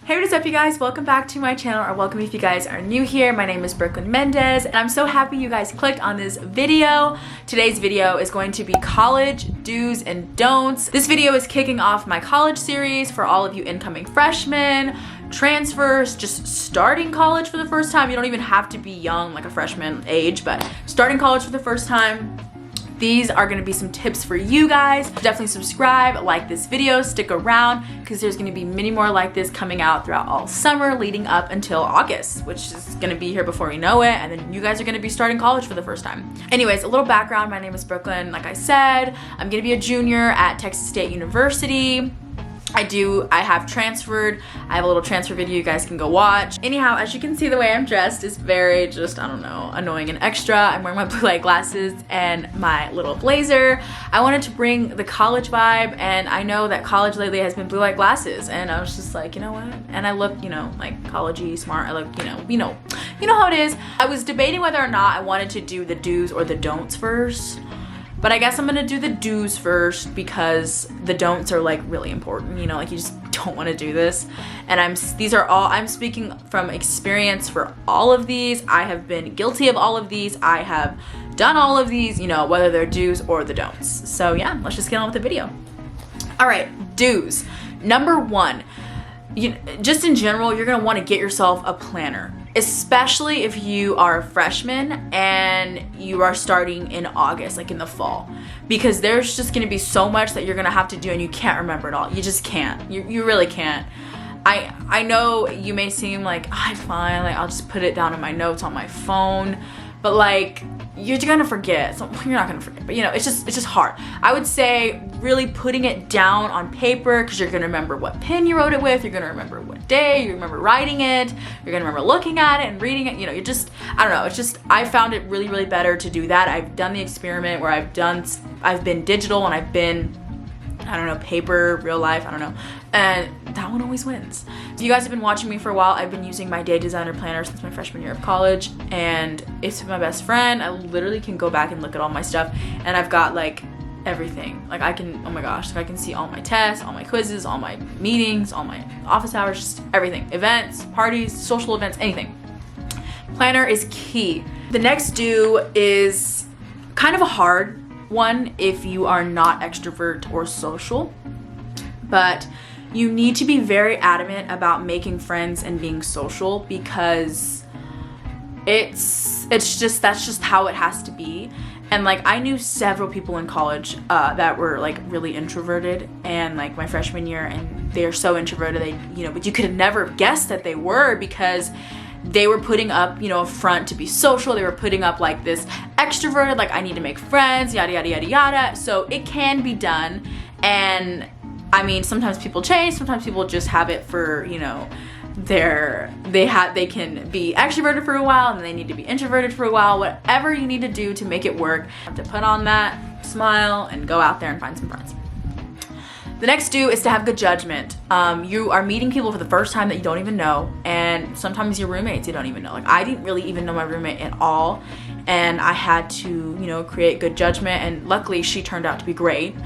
Hey, what is up you guys? Welcome back to my channel, or welcome if you guys are new here. My name is Brooklyn Mendez and I'm so happy you guys clicked on this video. Today's video is going to be college do's and don'ts. This video is kicking off my college series for all of you incoming freshmen, transfers, just starting college for the first time. You don't even have to be young like a freshman age, but starting college for the first time. These are gonna be some tips for you guys. Definitely subscribe, like this video, stick around, because there's gonna be many more like this coming out throughout all summer leading up until August, which is gonna be here before we know it, and then you guys are gonna be starting college for the first time. Anyways, a little background, my name is Brooklyn. Like I said, I'm gonna be a junior at Texas State University. I have transferred. I have a little transfer video you guys can go watch. Anyhow, as you can see, the way I'm dressed is very just, I don't know, annoying and extra. I'm wearing my blue light glasses and my little blazer. I wanted to bring the college vibe, and I know that college lately has been blue light glasses, and I was just like, you know what? And I look, you know, like college-y, smart. I look, you know how it is. I was debating whether or not I wanted to do the do's or the don'ts first. But I guess I'm gonna do the do's first because the don'ts are like really important, you know, like you just don't want to do this. And I'm speaking from experience for all of these. I have been guilty of all of these. I have done all of these, you know, whether they're do's or the don'ts. So yeah, let's just get on with the video. All right, do's. Number one, just in general, you're gonna want to get yourself a planner. Especially if you are a freshman and you are starting in August, like in the fall, because there's just gonna be so much that you're gonna have to do and you can't remember it all. You just can't. You really can't. I know you may seem like, I'm fine, like I'll just put it down in my notes on my phone, but like you're gonna forget. So you're not gonna forget, but you know, it's just hard. I would say really putting it down on paper, because you're gonna remember what pen you wrote it with, you're gonna remember what day, you remember writing it, you're gonna remember looking at it and reading it. You know, I don't know, it's just, I found it really better to do that. I've done the experiment where I've been digital and I've been, I don't know, paper, real life, I don't know, and that one always wins. If you guys have been watching me for a while, I've been using my day designer planner since my freshman year of college, and it's my best friend. I literally can go back and look at all my stuff, and I've got like everything. Like I can, oh my gosh, like I can see all my tests, all my quizzes, all my meetings, all my office hours, just everything. Events, parties, social events, anything. Planner is key. The next do is kind of a hard one if you are not extrovert or social, but you need to be very adamant about making friends and being social, because that's just how it has to be. And like I knew several people in college that were like really introverted, and like my freshman year, and they're so introverted, but you could have never guessed that they were, because they were putting up, you know, a front to be social. They were putting up like this extroverted, like I need to make friends, yada yada yada yada. So it can be done, and I mean, sometimes people change, sometimes people just have it for, you know, they can be extroverted for a while and they need to be introverted for a while. Whatever you need to do to make it work, you have to put on that smile and go out there and find some friends. The next do is to have good judgment. You are meeting people for the first time that you don't even know, and sometimes your roommates you don't even know. Like I didn't really even know my roommate at all, and I had to, you know, create good judgment, and luckily she turned out to be great.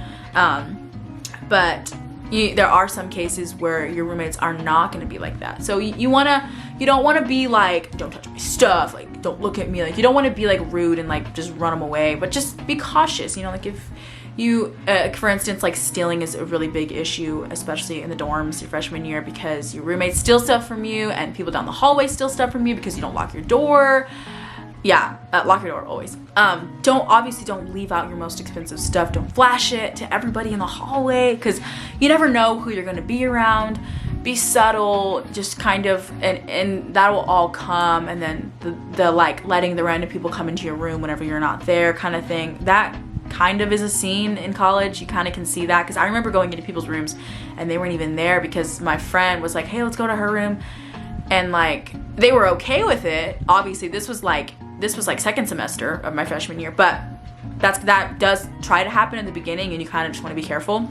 But there are some cases where your roommates are not going to be like that. So you don't want to be like, don't touch my stuff, like don't look at me, like you don't want to be like rude and like just run them away, but just be cautious, you know, like if you, for instance, like stealing is a really big issue, especially in the dorms your freshman year, because your roommates steal stuff from you and people down the hallway steal stuff from you because you don't lock your door. Yeah, lock your door always. Don't leave out your most expensive stuff. Don't flash it to everybody in the hallway, because you never know who you're gonna be around. Be subtle, just kind of, and that will all come, and then the like letting the random people come into your room whenever you're not there kind of thing. That kind of is a scene in college. You kind of can see that, because I remember going into people's rooms and they weren't even there, because my friend was like, hey, let's go to her room, and like they were okay with it. Obviously this was like second semester of my freshman year, but that does try to happen in the beginning, and you kind of just want to be careful.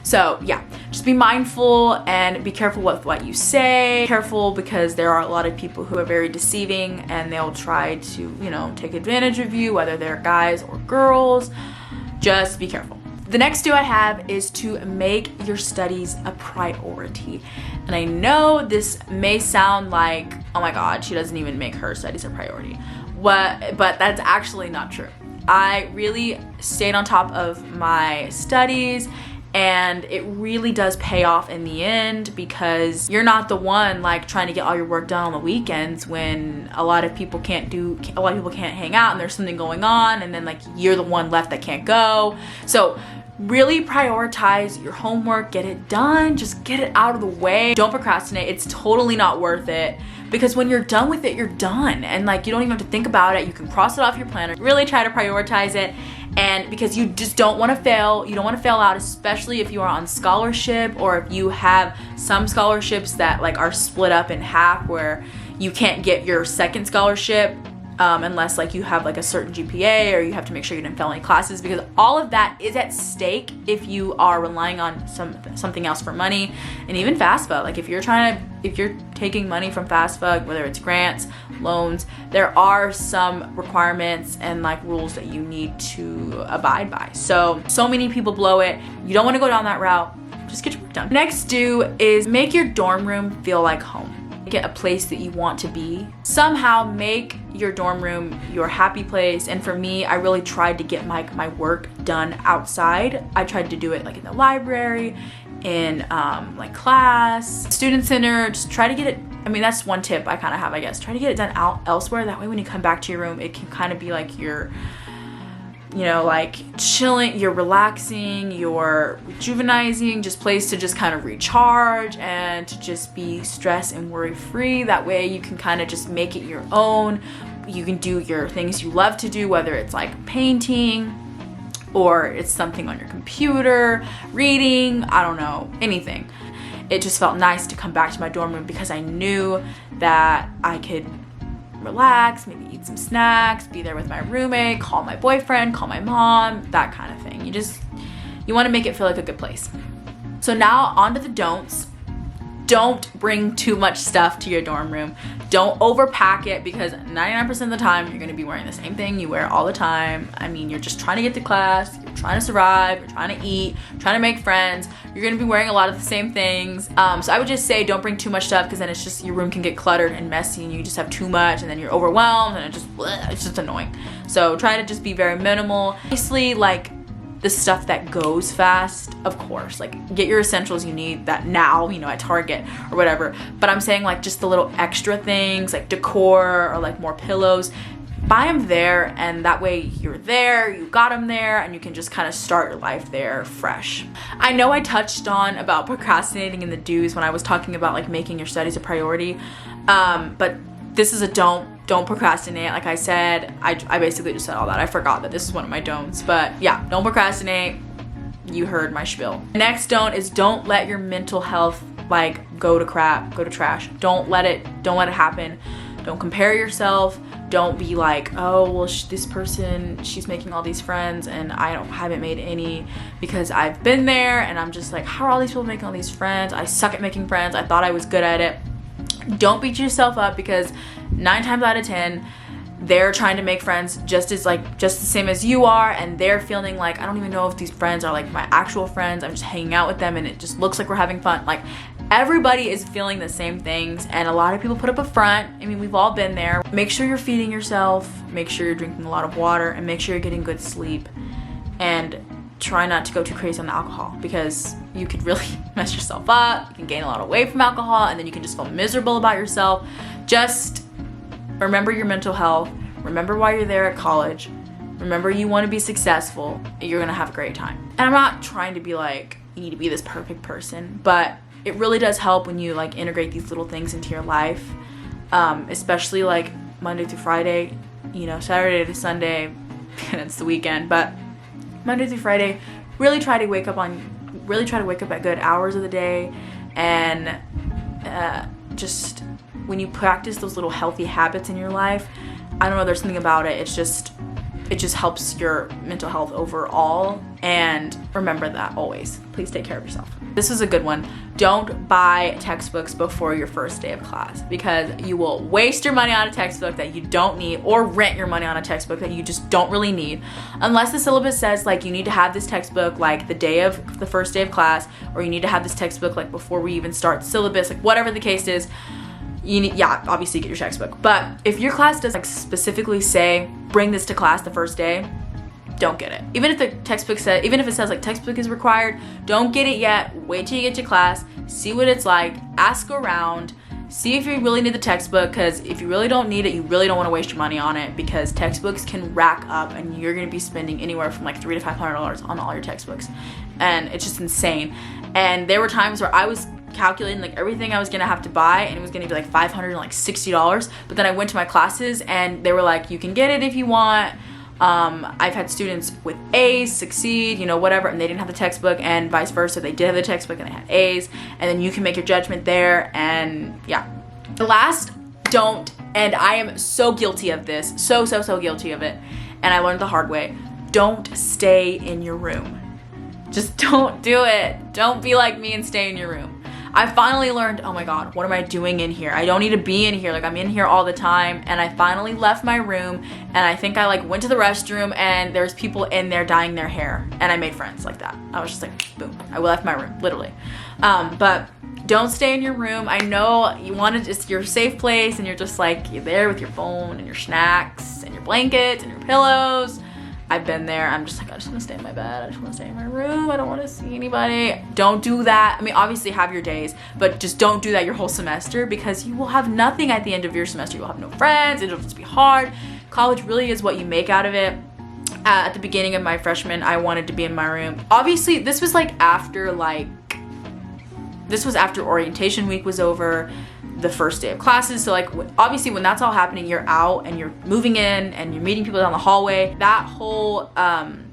So yeah, just be mindful and be careful with what you say. Careful, because there are a lot of people who are very deceiving, and they'll try to, you know, take advantage of you, whether they're guys or girls. Just be careful. The next do I have is to make your studies a priority. And I know this may sound like, oh my God, she doesn't even make her studies a priority. But that's actually not true. I really stayed on top of my studies, and it really does pay off in the end, because you're not the one like trying to get all your work done on the weekends when a lot of people can't hang out and there's something going on, and then like you're the one left that can't go. So really prioritize your homework, get it done, just get it out of the way. Don't procrastinate. It's totally not worth it, because when you're done with it, you're done, and like you don't even have to think about it. You can cross it off your planner. Really try to prioritize it. And because you just don't want to fail, you don't want to fail out, especially if you are on scholarship, or if you have some scholarships that like are split up in half where you can't get your second scholarship unless like you have like a certain GPA, or you have to make sure you didn't fail any classes, because all of that is at stake if you are relying on something else for money. And even FAFSA, like if you're taking money from FAFSA, whether it's grants, loans, there are some requirements and like rules that you need to abide by. So many people blow it. You don't want to go down that route. Just get your work done. Next do is make your dorm room feel like home. Get a place that you want to be. Somehow make your dorm room your happy place. And for me, I really tried to get my work done outside. I tried to do it like in the library, in like class, student center. Just try to get it. I mean, that's one tip I kind of have, I guess. Try to get it done out elsewhere. That way when you come back to your room, it can kind of be like you're, you know, like chilling, you're relaxing, you're rejuvenizing, just place to just kind of recharge and to just be stress and worry free. That way you can kind of just make it your own. You can do your things you love to do, whether it's like painting or it's something on your computer, reading, I don't know, anything. It just felt nice to come back to my dorm room because I knew that I could relax, maybe eat some snacks, be there with my roommate, call my boyfriend, call my mom, that kind of thing. You want to make it feel like a good place. So now on to the don'ts. Don't bring too much stuff to your dorm room. Don't overpack it, because 99% of the time you're going to be wearing the same thing you wear all the time. I mean, you're just trying to get to class, you're trying to survive, you're trying to eat, trying to make friends. You're going to be wearing a lot of the same things. So I would just say don't bring too much stuff, because then it's just, your room can get cluttered and messy and you just have too much, and then you're overwhelmed and it's just annoying. So try to just be very minimal. Obviously, like the stuff that goes fast, of course, like get your essentials you need that now, you know, at Target or whatever. But I'm saying like just the little extra things like decor or like more pillows, buy them there, and that way you're there, you got them there, and you can just kind of start your life there fresh. I know I touched on about procrastinating in the do's when I was talking about like making your studies a priority, but this is a don't procrastinate. Like I said, I basically just said all that. I forgot that this is one of my don'ts, but yeah, don't procrastinate. You heard my spiel. Next don't is don't let your mental health like go to trash. Don't let it happen. Don't compare yourself. Don't be like, oh, well, this person, she's making all these friends and I haven't made any, because I've been there and I'm just like, how are all these people making all these friends? I suck at making friends. I thought I was good at it. Don't beat yourself up, because 9 times out of 10, they're trying to make friends just the same as you are, and they're feeling like, I don't even know if these friends are like my actual friends. I'm just hanging out with them and it just looks like we're having fun. Like everybody is feeling the same things, and a lot of people put up a front. I mean, we've all been there. Make sure you're feeding yourself, make sure you're drinking a lot of water, and make sure you're getting good sleep, and try not to go too crazy on the alcohol, because you could really mess yourself up. You can gain a lot of weight from alcohol, and then you can just feel miserable about yourself. Just remember your mental health. Remember why you're there at college. Remember you want to be successful. You're gonna have a great time. And I'm not trying to be like, you need to be this perfect person, but it really does help when you like integrate these little things into your life, especially like Monday through Friday, you know, Saturday to Sunday, and it's the weekend, but Monday through Friday, really try to wake up at good hours of the day, and just when you practice those little healthy habits in your life, I don't know, there's something about it. It just helps your mental health overall. And remember that always. Please take care of yourself. This is a good one. Don't buy textbooks before your first day of class, because you will waste your money on a textbook that you don't need, or rent your money on a textbook that you just don't really need, unless the syllabus says like you need to have this textbook like the day of the first day of class, or you need to have this textbook like before we even start syllabus, like whatever the case is. You need, yeah, obviously get your textbook. But if your class does like specifically say bring this to class the first day, don't get it. Even if the textbook says, even if it says like textbook is required, don't get it yet. Wait till you get to class, see what it's like, ask around, see if you really need the textbook, because if you really don't need it, you really don't want to waste your money on it, because textbooks can rack up and you're going to be spending anywhere from like $300 to $500 on all your textbooks, and it's just insane. And there were times where I was calculating like everything I was gonna have to buy, and it was gonna be like $560, but then I went to my classes and they were like, you can get it if you want. I've had students with A's succeed, you know, whatever, and they didn't have the textbook, and vice versa. They did have the textbook and they had A's, and then you can make your judgment there. And yeah, the last don't, and I am so guilty of this, so guilty of it, and I learned the hard way. Don't stay in your room. Just don't do it. Don't be like me and stay in your room. I finally learned, oh my God, what am I doing in here? I don't need to be in here. Like, I'm in here all the time. And I finally left my room, and I think I like went to the restroom, and there's people in there dyeing their hair, and I made friends like that. I was just like, boom, I left my room, literally. But don't stay in your room. I know you want to just your safe place, and you're just like, you're there with your phone and your snacks and your blankets and your pillows. I've been there. I'm just like, I just want to stay in my bed. I just want to stay in my room. I don't want to see anybody. Don't do that. I mean, obviously have your days, but just don't do that your whole semester, because you will have nothing at the end of your semester. You will have no friends. It'll just be hard. College really is what you make out of it. At the beginning of my freshman, I wanted to be in my room. Obviously, this was after orientation week was over, the first day of classes. So like, obviously when that's all happening, you're out and you're moving in and you're meeting people down the hallway. That whole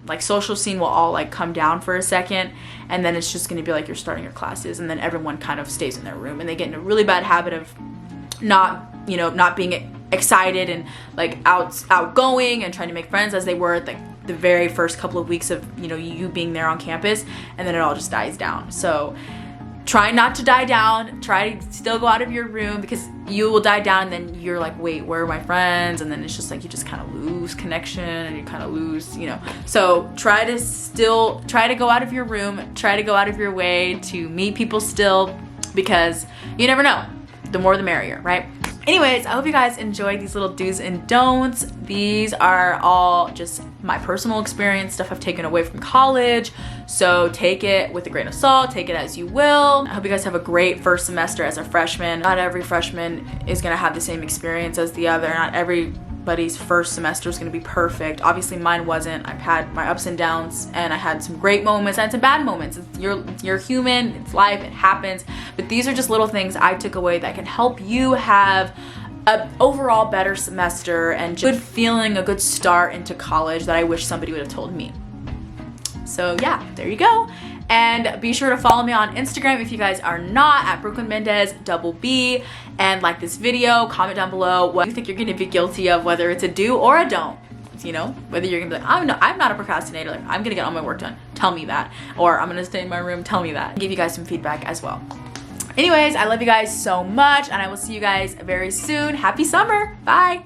like social scene will all like come down for a second, and then it's just going to be like you're starting your classes, and then everyone kind of stays in their room, and they get in a really bad habit of not being excited and like outgoing and trying to make friends as they were like the very first couple of weeks of you being there on campus, and then it all just dies down. So try not to die down. Try to still go out of your room, because you will die down and then you're like, wait, where are my friends? And then it's just like you just kind of lose connection, and you kind of lose, So try to go out of your room. Try to go out of your way to meet people still, because you never know. The more the merrier, right? Anyways, I hope you guys enjoyed these little do's and don'ts. These are all just my personal experience, stuff I've taken away from college. So take it with a grain of salt, take it as you will. I hope you guys have a great first semester as a freshman. Not every freshman is gonna have the same experience as the other. Not everybody's first semester is gonna be perfect. Obviously mine wasn't. I've had my ups and downs, and I had some great moments and some bad moments. You're human, it's life, it happens. But these are just little things I took away that can help you have an overall better semester and just good feeling, a good start into college that I wish somebody would have told me. So yeah, there you go. And be sure to follow me on Instagram if you guys are not, at brooklynmendez BB, and like this video, comment down below what you think you're gonna be guilty of, whether it's a do or a don't. Whether you're gonna be like, I'm not a procrastinator, like I'm gonna get all my work done, tell me that. Or I'm gonna stay in my room, tell me that. Give you guys some feedback as well. Anyways, I love you guys so much, and I will see you guys very soon. Happy summer, bye.